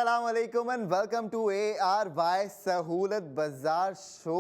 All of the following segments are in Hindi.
अस्सलामुअलैकुम एंड वेलकम टू ARY सहूलत बाजार शो,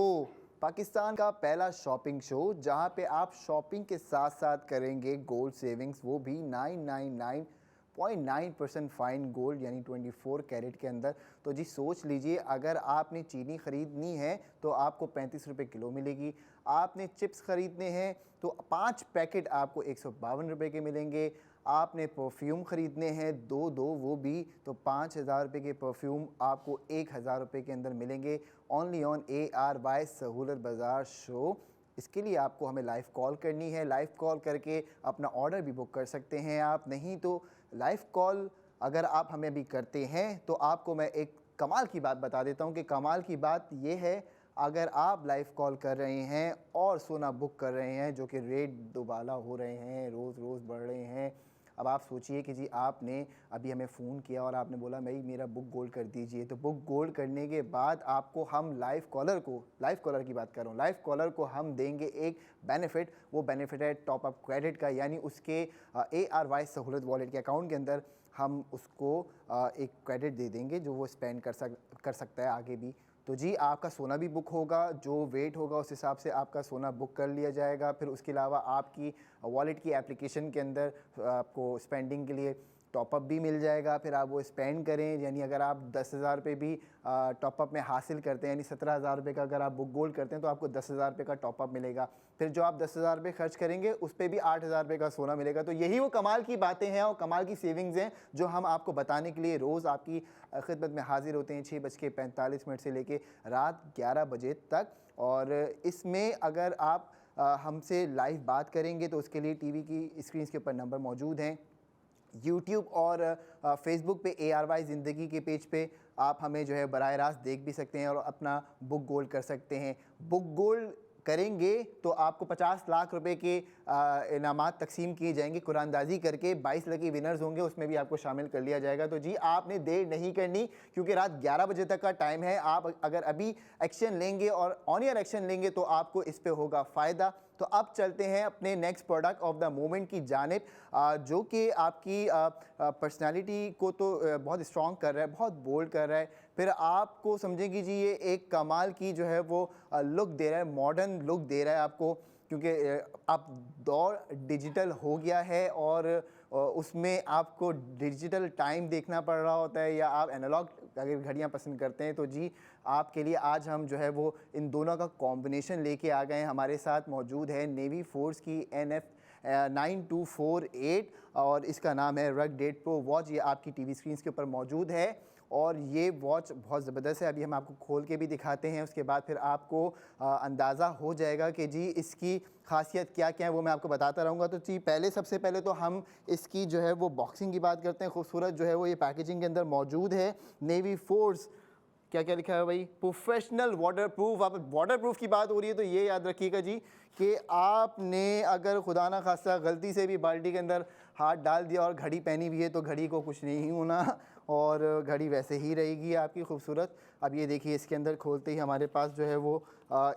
पाकिस्तान का पहला शॉपिंग शो जहां पे आप शॉपिंग के साथ साथ करेंगे गोल्ड सेविंग्स, वो भी 999.9% फाइन गोल्ड यानी 24 कैरेट के अंदर। तो जी सोच लीजिए, अगर आपने चीनी ख़रीदनी है तो आपको 35 रुपये किलो मिलेगी। आपने चिप्स ख़रीदने हैं तो 5 पैकेट आपको 152 रुपये के मिलेंगे। आपने परफ्यूम ख़रीदने हैं दो वो भी तो 5,000 रुपये के परफ्यूम आपको 1,000 रुपये के अंदर मिलेंगे। ओनली ऑन ARY सहूलत बाज़ार शो। इसके लिए आपको हमें लाइव कॉल करनी है। लाइव कॉल करके अपना ऑर्डर भी बुक कर सकते हैं आप। नहीं तो लाइव कॉल अगर आप हमें भी करते हैं तो आपको मैं एक कमाल की बात बता देता हूं कि कमाल की बात यह है, अगर आप लाइव कॉल कर रहे हैं और सोना बुक कर रहे हैं, जो कि रेट दोबाला हो रहे हैं, रोज़ रोज़ बढ़ रहे हैं। अब आप सोचिए कि जी आपने अभी हमें फ़ोन किया और आपने बोला भाई मेरा बुक गोल्ड कर दीजिए, तो बुक गोल्ड करने के बाद आपको हम लाइव कॉलर की बात कर रहा हूँ, लाइव कॉलर को हम देंगे एक बेनिफिट। वो बेनिफिट है टॉप अप क्रेडिट का, यानी उसके ARY सहूलत वॉलेट के अकाउंट के अंदर हम उसको एक क्रेडिट दे देंगे जो वो स्पेंड कर सकता है आगे भी। तो जी आपका सोना भी बुक होगा, जो वेट होगा उस हिसाब से आपका सोना बुक कर लिया जाएगा। फिर उसके अलावा आपकी वॉलेट की एप्लीकेशन के अंदर आपको स्पेंडिंग के लिए टॉपअप भी मिल जाएगा। फिर आप वो स्पेंड करें, यानी अगर आप 10,000 रुपये भी टॉपअप में हासिल करते हैं, यानी 17,000 रुपये का अगर आप बुक गोल्ड करते हैं तो आपको 10,000 रुपये का टॉपअप मिलेगा। फिर जो आप 10,000 रुपये खर्च करेंगे उस पर भी 8,000 रुपये का सोना मिलेगा। तो यही वो कमाल की बातें हैं और कमाल की सेविंग्स हैं जो हम आपको बताने के लिए रोज़ आपकी खिदमत में हाजिर होते हैं 6:45 से लेके रात 11 बजे तक। और इसमें अगर आप हमसे लाइव बात करेंगे तो उसके लिए टीवी की स्क्रीन के ऊपर नंबर मौजूद हैं। यूट्यूब और फेसबुक पे ARY ज़िंदगी के पेज पे आप हमें जो है बराह रास्त देख भी सकते हैं और अपना बुक गोल्ड कर सकते हैं। बुक गोल्ड करेंगे तो आपको 50 लाख रुपए के इनामात तकसीम किए जाएंगे कुरानदाजी करके। 22 लकी विनर्स होंगे, उसमें भी आपको शामिल कर लिया जाएगा। तो जी आपने देर नहीं करनी, क्योंकि रात 11 बजे तक का टाइम है। आप अगर अभी एक्शन लेंगे और ऑन ईयर एक्शन लेंगे तो आपको इस पे होगा फ़ायदा। तो अब चलते हैं अपने next product of the moment की जानिब, जो कि आपकी पर्सनालिटी को तो बहुत स्ट्रॉन्ग कर रहा है, बहुत बोल्ड कर रहा है। फिर आपको समझेंगी जी ये एक कमाल की जो है वो लुक दे रहा है, मॉडर्न लुक दे रहा है आपको, क्योंकि अब दौर डिजिटल हो गया है और उसमें आपको डिजिटल टाइम देखना पड़ रहा होता है, या आप एनालॉग अगर घड़ियाँ पसंद करते हैं। तो जी आपके लिए आज हम जो है वो इन दोनों का कॉम्बिनेशन लेके आ गए हैं। हमारे साथ मौजूद है नेवी फोर्स की NF 9248 और इसका नाम है रग डेट प्रो वॉच। ये आपकी टीवी स्क्रीन के ऊपर मौजूद है और ये वॉच बहुत ज़बरदस्त है। अभी हम आपको खोल के भी दिखाते हैं, उसके बाद फिर आपको अंदाज़ा हो जाएगा कि जी इसकी खासियत क्या क्या है, वो मैं आपको बताता रहूँगा। तो जी सबसे पहले तो हम इसकी जो है वो बॉक्सिंग की बात करते हैं। खूबसूरत जो है वो ये पैकेजिंग के अंदर मौजूद है। नेवी फोर्स क्या क्या लिखा है भाई, प्रोफेशनल वाटर प्रूफ। आप वाटर प्रूफ की बात हो रही है तो ये याद रखिएगा जी कि आपने अगर खुदा ना खास्ता गलती से भी बाल्टी के अंदर हाथ डाल दिया और घड़ी पहनी हुई है तो घड़ी को कुछ नहीं होना और घड़ी वैसे ही रहेगी आपकी खूबसूरत। अब ये देखिए, इसके अंदर खोलते ही हमारे पास जो है वो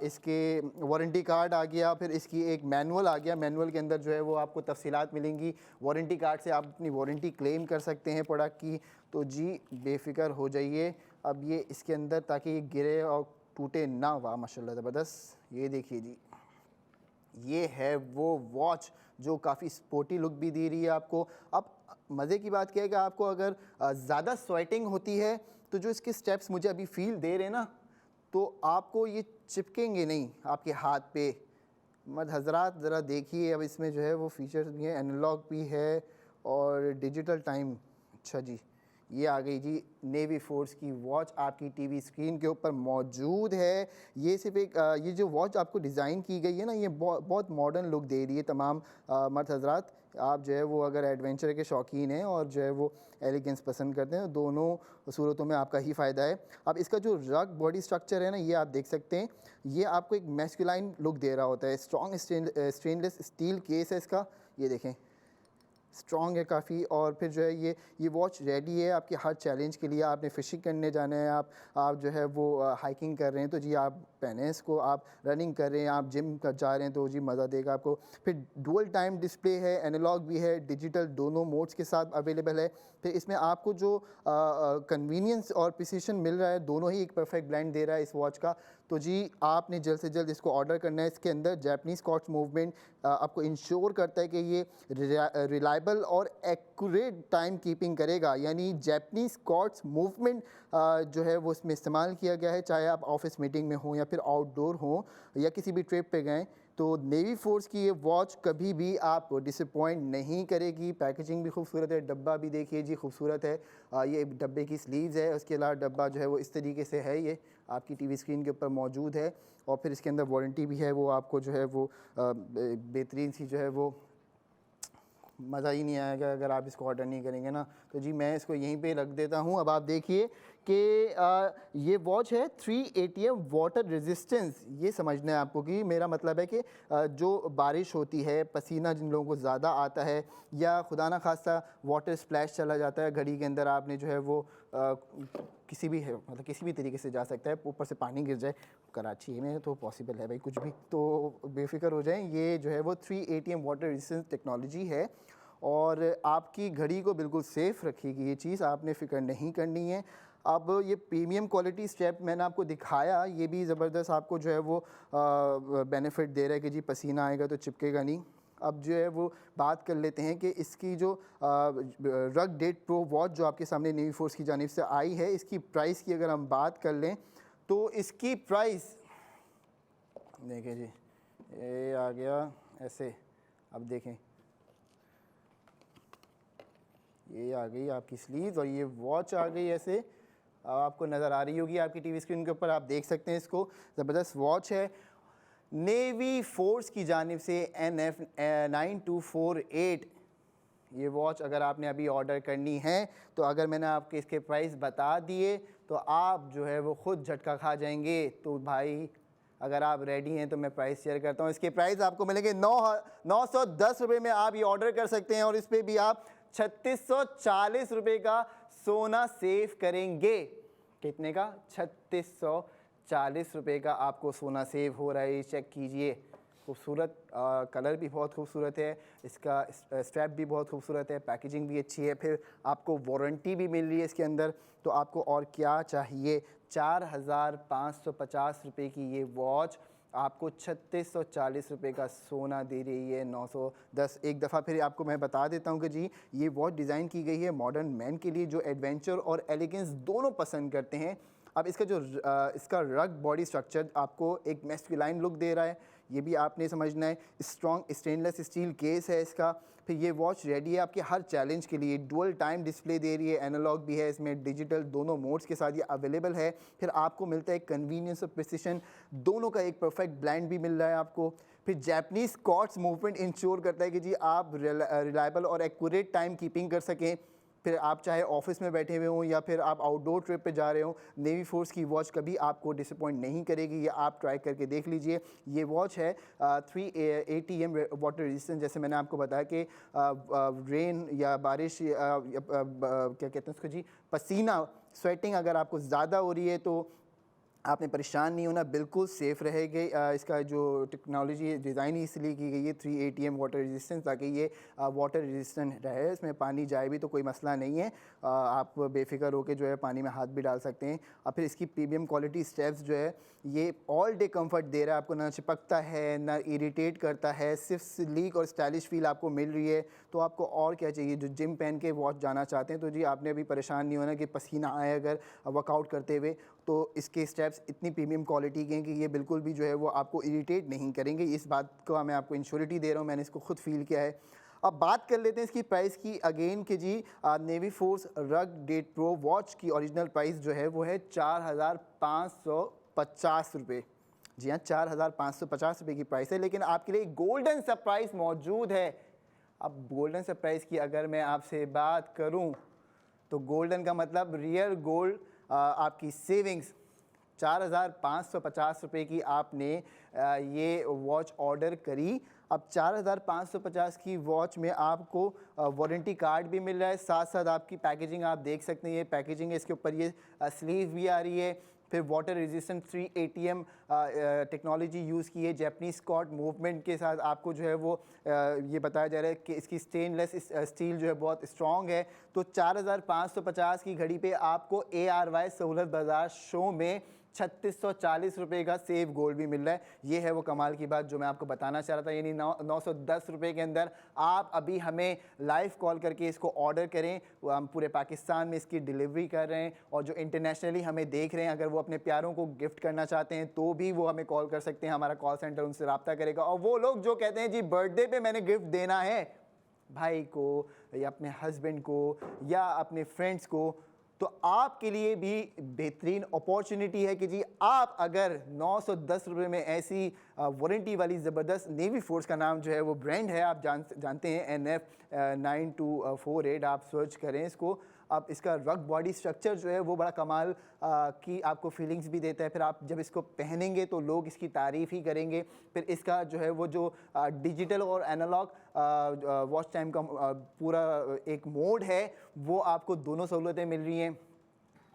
इसके वारंटी कार्ड आ गया, फिर इसकी एक मैनुअल आ गया। मैनुअल के अंदर जो है वो आपको तफसीलात मिलेंगी। वारंटी कार्ड से आप अपनी वारंटी क्लेम कर सकते हैं प्रोडक्ट की। तो जी बेफिक्र हो जाइए अब ये इसके अंदर, ताकि ये गिरे और टूटे ना। वाह माशाल्लाह ज़बरदस्त। ये देखिए जी, ये है वो वॉच जो काफ़ी स्पोर्टी लुक भी दे रही है आपको। अब मज़े की बात क्या है कि आपको अगर ज़्यादा स्वेटिंग होती है तो जो इसके स्टेप्स मुझे अभी फील दे रहे हैं ना, तो आपको ये चिपकेंगे नहीं आपके हाथ पे। मर्द हजरात ज़रा देखिए, अब इसमें जो है वो फीचर्स भी हैं, एनालॉग भी है और डिजिटल टाइम। अच्छा जी, ये आ गई जी नेवी फोर्स की वॉच, आपकी टीवी स्क्रीन के ऊपर मौजूद है। ये सिर्फ एक ये जो वॉच आपको डिज़ाइन की गई है ना, ये बहुत मॉडर्न लुक दे रही है। तमाम मर्द हजरात, आप जो है वो अगर एडवेंचर के शौकीन हैं और जो है वो एलिगेंस पसंद करते हैं, दोनों सूरतों में आपका ही फ़ायदा है। अब इसका जो रग बॉडी स्ट्रक्चर है ना, ये आप देख सकते हैं, ये आपको एक मैस्कुलाइन लुक दे रहा होता है। स्ट्रॉन्ग स्टेनलेस स्टील केस है इसका, ये देखें। स्ट्रॉन्ग है काफ़ी। और फिर जो है ये वॉच रेडी है आपके हर चैलेंज के लिए। आपने फ़िशिंग करने जाना है, आप जो है वो हाइकिंग कर रहे हैं तो जी आप पहने इसको, आप रनिंग कर रहे हैं, आप जिम कर जा रहे हैं तो जी मज़ा देगा आपको। फिर डुअल टाइम डिस्प्ले है, एनालॉग भी है, डिजिटल दोनों मोड्स के साथ अवेलेबल है। फिर इसमें आपको जो कन्वीनियंस और प्रिसिशन मिल रहा है, दोनों ही एक परफेक्ट ब्लेंड दे रहा है इस वॉच का। तो जी आपने जल्द से जल्द इसको ऑर्डर करना है। इसके अंदर जैपनीज़ क्वार्ट्ज मूवमेंट आपको इंश्योर करता है कि ये रिलायबल और एक्यूरेट टाइम कीपिंग करेगा, यानी जैपनीज़ क्वार्ट्ज मूवमेंट जो है वो इसमें इस्तेमाल किया गया है। चाहे आप ऑफिस मीटिंग में हों या फिर आउटडोर हों या किसी भी ट्रिप पे गए, तो नेवी फोर्स की ये वॉच कभी भी आपको डिसअपॉइंट नहीं करेगी। पैकेजिंग भी खूबसूरत है, डब्बा भी देखिए जी खूबसूरत है। ये डब्बे की स्लीव्स है, उसके अलावा डब्बा जो है वो इस तरीके से है, ये आपकी टीवी स्क्रीन के ऊपर मौजूद है। और फिर इसके अंदर वारंटी भी है, वो आपको जो है वो बेहतरीन सी जो है वो मज़ा ही नहीं आएगा अगर आप इसको ऑर्डर नहीं करेंगे ना। तो जी मैं इसको यहीं पे रख देता हूँ। अब आप देखिए कि ये वॉच है 3 ATM वाटर रेजिस्टेंस। ये समझना है आपको कि मेरा मतलब है कि जो बारिश होती है, पसीना जिन लोगों को ज़्यादा आता है या खुदा ना खास्ता वाटर स्प्लैश चला जाता है घड़ी के अंदर, आपने जो है वो किसी भी है मतलब किसी भी तरीके से जा सकता है, ऊपर से पानी गिर जाए, कराची में तो पॉसिबल है भाई कुछ भी, तो बेफिक्र हो जाएं। ये जो है वो 3 ATM वाटर रेजिस्टेंस टेक्नोलॉजी है और आपकी घड़ी को बिल्कुल सेफ़ रखेगी ये चीज़, आपने फ़िक्र नहीं करनी है। अब ये प्रीमियम क्वालिटी स्टेप मैंने आपको दिखाया, ये भी ज़बरदस्त आपको जो है वो बेनिफिट दे रहा है कि जी पसीना आएगा तो चिपकेगा नहीं। अब जो है वो बात कर लेते हैं कि इसकी जो रग डेट प्रो वॉच जो आपके सामने नेवी फोर्स की जानिब से आई है, इसकी प्राइस की अगर हम बात कर लें तो इसकी प्राइस देखें जी, ये आ गया ऐसे। अब देखें ये आ गई आपकी स्लीव्स और ये वॉच आ गई ऐसे। अब आपको नज़र आ रही होगी आपकी टीवी स्क्रीन के ऊपर, आप देख सकते हैं इसको। ज़बरदस्त वॉच है नेवी फोर्स की जानिब से NF 9248। ये वॉच अगर आपने अभी ऑर्डर करनी है तो अगर मैंने आपके इसके प्राइस बता दिए तो आप जो है वो ख़ुद झटका खा जाएंगे। तो भाई अगर आप रेडी हैं तो मैं प्राइस शेयर करता हूँ। इसके प्राइस आपको मिलेंगे 910 रुपये में आप ये ऑर्डर कर सकते हैं और इस पर भी आप 3640 रुपये का सोना सेव करेंगे। कितने का? 3640 रुपये का आपको सोना सेव हो रहा है। चेक कीजिए, खूबसूरत कलर भी बहुत खूबसूरत है, इसका स्ट्रैप भी बहुत खूबसूरत है, पैकेजिंग भी अच्छी है, फिर आपको वारंटी भी मिल रही है इसके अंदर। तो आपको और क्या चाहिए? 4550 रुपये की ये वॉच आपको 3640 रुपये का सोना दे रही है। 910। एक दफ़ा फिर आपको मैं बता देता हूँ कि जी ये वॉच डिज़ाइन की गई है मॉडर्न मैन के लिए जो एडवेंचर और एलिगेंस दोनों पसंद करते हैं। अब इसका जो इसका रग बॉडी स्ट्रक्चर आपको एक मैस्कुलाइन लुक दे रहा है, ये भी आपने समझना है। स्ट्रॉन्ग स्टेनलेस स्टील केस है इसका। फिर ये वॉच रेडी है आपके हर चैलेंज के लिए। डुअल टाइम डिस्प्ले दे रही है, एनालॉग भी है इसमें, डिजिटल दोनों मोड्स के साथ ये अवेलेबल है। फिर आपको मिलता है कन्वीनियंस और प्रिसिशन, दोनों का एक परफेक्ट ब्लेंड भी मिल रहा है आपको। फिर जैपनीज़ क्वार्ट्ज मूवमेंट इंश्योर करता है कि जी आप रिलायबल और एक्यूरेट टाइम कीपिंग कर सकें। फिर आप चाहे ऑफिस में बैठे हुए हों या फिर आप आउटडोर ट्रिप पे जा रहे हो, नेवी फोर्स की वॉच कभी आपको डिसअपॉइंट नहीं करेगी। ये आप ट्राई करके देख लीजिए। ये वॉच है 3 ATM वाटर रेजिस्टेंस। जैसे मैंने आपको बताया कि रेन या बारिश क्या कहते हैं उसको जी, पसीना, स्वेटिंग अगर आपको ज़्यादा हो रही है तो आपने परेशान नहीं होना, बिल्कुल सेफ़ रहेगी। इसका जो टेक्नोलॉजी डिज़ाइन ही इसलिए की गई है 3 ATM वाटर रेजिस्टेंस, ताकि ये वाटर रेजिस्टेंट रहे, इसमें पानी जाए भी तो कोई मसला नहीं है। आप बेफिक्र होकर जो है पानी में हाथ भी डाल सकते हैं। और फिर इसकी प्रीमियम क्वालिटी स्टेप्स जो है ये ऑल डे कंफर्ट दे रहा है आपको, ना चिपकता है ना इरिटेट करता है, सिर्फ स्लीक और स्टाइलिश फील आपको मिल रही है। तो आपको और क्या चाहिए? जो जिम पहन के वॉच जाना चाहते हैं तो जी आपने अभी परेशान नहीं होना कि पसीना आए अगर वर्कआउट करते हुए। तो इसके स्टेप्स इतनी प्रीमियम क्वालिटी के हैं कि ये बिल्कुल भी जो है वो आपको इरिटेट नहीं करेंगे। इस बात का मैं आपको इंश्योरिटी दे रहा हूँ, मैंने इसको खुद फील किया है। अब बात कर लेते हैं इसकी प्राइस की अगेन कि जी नेवी फोर्स रग डेट प्रो वॉच की ओरिजिनल प्राइस जो है वो है 4550 रुपये। जी हाँ, 4550 रुपये की प्राइस है, लेकिन आपके लिए गोल्डन सरप्राइज मौजूद है। अब गोल्डन सरप्राइज की अगर मैं आपसे बात करूं तो गोल्डन का मतलब रियल गोल्ड आपकी सेविंग्स 4,550 रुपये की आपने ये वॉच ऑर्डर करी। अब 4,550 की वॉच में आपको वारंटी कार्ड भी मिल रहा है, साथ साथ आपकी पैकेजिंग आप देख सकते हैं, ये पैकेजिंग है, इसके ऊपर ये स्लीव भी आ रही है। फिर water resistant 3 ATM technology use की है, जैपनीज स्कॉट मूवमेंट के साथ आपको जो है वो ये बताया जा रहा है कि इसकी स्टेनलेस स्टील जो है बहुत स्ट्रॉन्ग है। तो 4,550 की घड़ी पे आपको ARY सहूलत बाज़ार शो में 3640 रुपये का सेव गोल्ड भी मिल रहा है। ये है वो कमाल की बात जो मैं आपको बताना चाह रहा था, यानी 910 रुपये के अंदर आप अभी हमें लाइव कॉल करके इसको ऑर्डर करें। वो हम पूरे पाकिस्तान में इसकी डिलीवरी कर रहे हैं, और जो इंटरनेशनली हमें देख रहे हैं, अगर वो अपने प्यारों को गिफ्ट करना चाहते हैं तो भी वो हमें कॉल कर सकते हैं, हमारा कॉल सेंटर उनसे रब्ता करेगा। और वो लोग जो कहते हैं जी बर्थडे पे मैंने गिफ्ट देना है भाई को या अपने हस्बैंड को या अपने फ्रेंड्स को, तो आपके लिए भी बेहतरीन अपॉर्चुनिटी है कि जी आप अगर 910 रुपये में ऐसी वारंटी वाली ज़बरदस्त, नेवी फोर्स का नाम जो है वो ब्रांड है, आप जानते हैं NF9248, आप सर्च करें इसको। अब इसका रग बॉडी स्ट्रक्चर जो है वो बड़ा कमाल की आपको फीलिंग्स भी देता है। फिर आप जब इसको पहनेंगे तो लोग इसकी तारीफ़ ही करेंगे। फिर इसका जो है वो जो डिजिटल और एनालॉग वॉच टाइम का पूरा एक मोड है, वो आपको दोनों सहूलतें मिल रही हैं।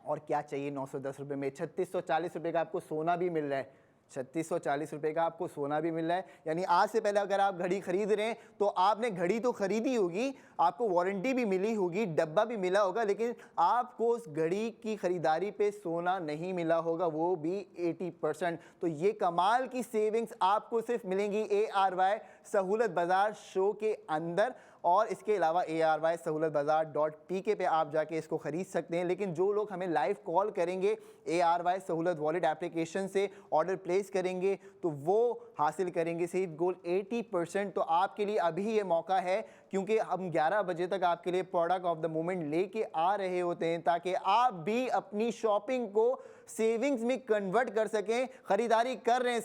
और क्या चाहिए 910 रुपये में? 3640 रुपये का आपको सोना भी मिल रहा है, 3640 रुपये का आपको सोना भी मिल रहा है। यानी आज से पहले अगर आप घड़ी खरीद रहे हैं तो आपने घड़ी तो खरीदी होगी, आपको वारंटी भी मिली होगी, डब्बा भी मिला होगा, लेकिन आपको उस घड़ी की खरीदारी पे सोना नहीं मिला होगा, वो भी 80%। तो ये कमाल की सेविंग्स आपको सिर्फ मिलेंगी ARY सहूलत बाज़ार शो के अंदर। और इसके अलावा ARY सहूलत बाज़ार.pk पे आप जाके इसको ख़रीद सकते हैं। लेकिन जो लोग हमें लाइव कॉल करेंगे, ARY सहूलत वॉलेट एप्लीकेशन से ऑर्डर प्लेस करेंगे, तो वो हासिल करेंगे सेव गोल्ड 80%। तो आपके लिए अभी ये मौका है, क्योंकि हम 11 बजे तक आपके लिए प्रोडक्ट ऑफ द मोमेंट लेके आ रहे होते हैं, ताकि आप भी अपनी शॉपिंग को सेविंग्स में कन्वर्ट कर सकें। खरीदारी कर रहे हैं,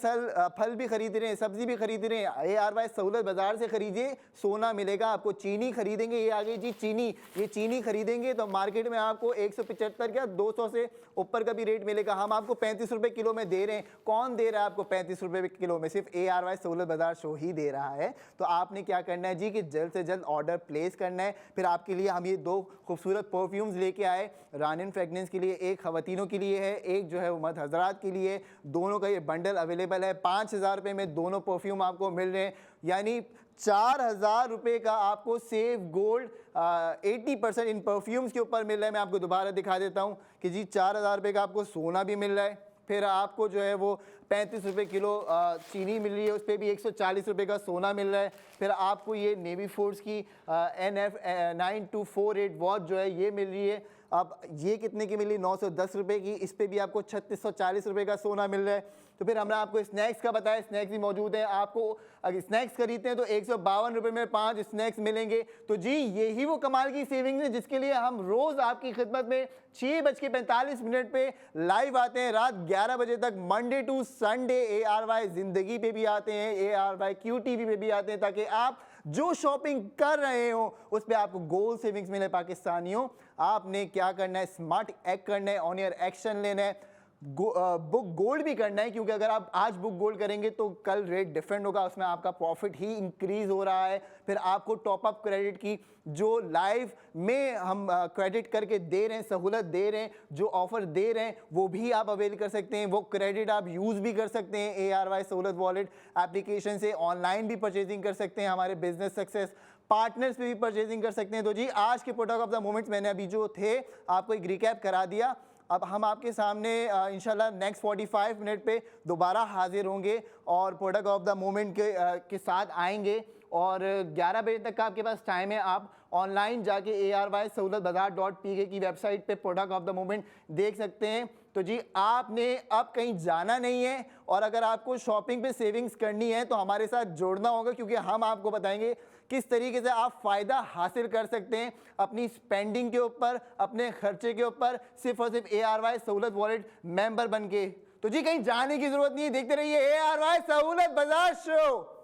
फल भी खरीद रहे हैं, सब्जी भी खरीद रहे हैं, ARY सहूलत बाज़ार से खरीदिए, सोना मिलेगा आपको। चीनी खरीदेंगे, ये आ गई जी चीनी, ये चीनी खरीदेंगे तो मार्केट में आपको 175 या 200 से ऊपर का भी रेट मिलेगा। हम आपको 35 रुपये किलो में दे रहे हैं। कौन दे रहा है आपको 35 रुपये किलो में? सिर्फ ARY सहूलत बाज़ार शो ही दे रहा है। तो आपने क्या करना है जी कि जल्द से जल्द ऑर्डर प्लेस करना है। फिर आपके लिए हम ये 2 खूबसूरत परफ्यूम्स लेके आए, रानिन फ्रेगनेंस के लिए, एक ख़वातीनों के लिए है, एक जो है वो मर्द हजरात के लिए। दोनों का ये बंडल अवेलेबल है, 5000 रुपये में दोनों परफ्यूम आपको मिल रहे हैं। यानी 4000 रुपये का आपको सेव गोल्ड 80% इन परफ्यूम्स के ऊपर मिल रहा है। मैं आपको दोबारा दिखा देता हूँ कि जी 4000 रुपये का आपको सोना भी मिल रहा है। फिर आपको जो है वो 35 रुपये किलो चीनी मिल रही है, उस पर भी 140 रुपये का सोना मिल रहा है। फिर आपको ये नेवी फोर्स की NF9248 वॉच जो है ये मिल रही है। अब ये कितने की मिली? 910 रुपये की। इस पर भी आपको 3640 रुपये का सोना मिल रहा है। तो फिर हमने आपको स्नैक्स का बताया, स्नैक्स भी मौजूद हैं। आपको अगर स्नैक्स खरीदते हैं तो 152 रुपये में 5 स्नैक्स मिलेंगे। तो जी यही वो कमाल की सेविंग्स है जिसके लिए हम रोज़ आपकी खिदमत में 6:45 पे लाइव आते हैं, रात 11 बजे तक, मंडे टू संडे। ARY ज़िंदगी पे भी आते हैं, ARY QTV पे भी आते हैं, ताकि आप जो शॉपिंग कर रहे हो उस पर आपको गोल्ड सेविंग्स मिले। पाकिस्तानियों, आपने क्या करना है? स्मार्ट एक्ट करना है, ऑन एयर एक्शन लेना है, बुक गोल्ड भी करना है, क्योंकि अगर आप आज बुक गोल्ड करेंगे तो कल रेट डिफरेंट होगा, उसमें आपका प्रॉफिट ही इंक्रीज हो रहा है। फिर आपको टॉप अप क्रेडिट की जो लाइव में हम क्रेडिट करके दे रहे हैं, सहूलत दे रहे हैं, जो ऑफर दे रहे हैं, वो भी आप अवेल कर सकते हैं। वो क्रेडिट आप यूज़ भी कर सकते हैं ARY सहूलत वॉलेट एप्लीकेशन से। ऑनलाइन भी परचेजिंग कर सकते हैं, हमारे बिजनेस सक्सेस पार्टनर्स पे भी परचेजिंग कर सकते हैं। तो जी आज के प्रोडक्ट ऑफ द मोमेंट्स मैंने अभी जो थे आपको एक रिकैप करा दिया। अब हम आपके सामने इंशाल्लाह नेक्स्ट 45 मिनट पे दोबारा हाजिर होंगे और प्रोडक्ट ऑफ द मोमेंट के साथ आएंगे। और 11 बजे तक का आपके पास टाइम है। आप ऑनलाइन जाके ARY सहूलत बाज़ार.pk की वेबसाइट पे प्रोडक्ट ऑफ द मोमेंट देख सकते हैं। तो जी आपने अब कहीं जाना नहीं है, और अगर आपको शॉपिंग पे सेविंग्स करनी है तो हमारे साथ जुड़ना होगा, क्योंकि हम आपको बताएंगे किस तरीके से आप फ़ायदा हासिल कर सकते हैं अपनी स्पेंडिंग के ऊपर, अपने खर्चे के ऊपर, सिर्फ और सिर्फ ARY सहूलत वॉलेट मेंबर बन के। तो जी कहीं जाने की ज़रूरत नहीं है, देखते रहिए ARY सहूलत बाज़ार शो।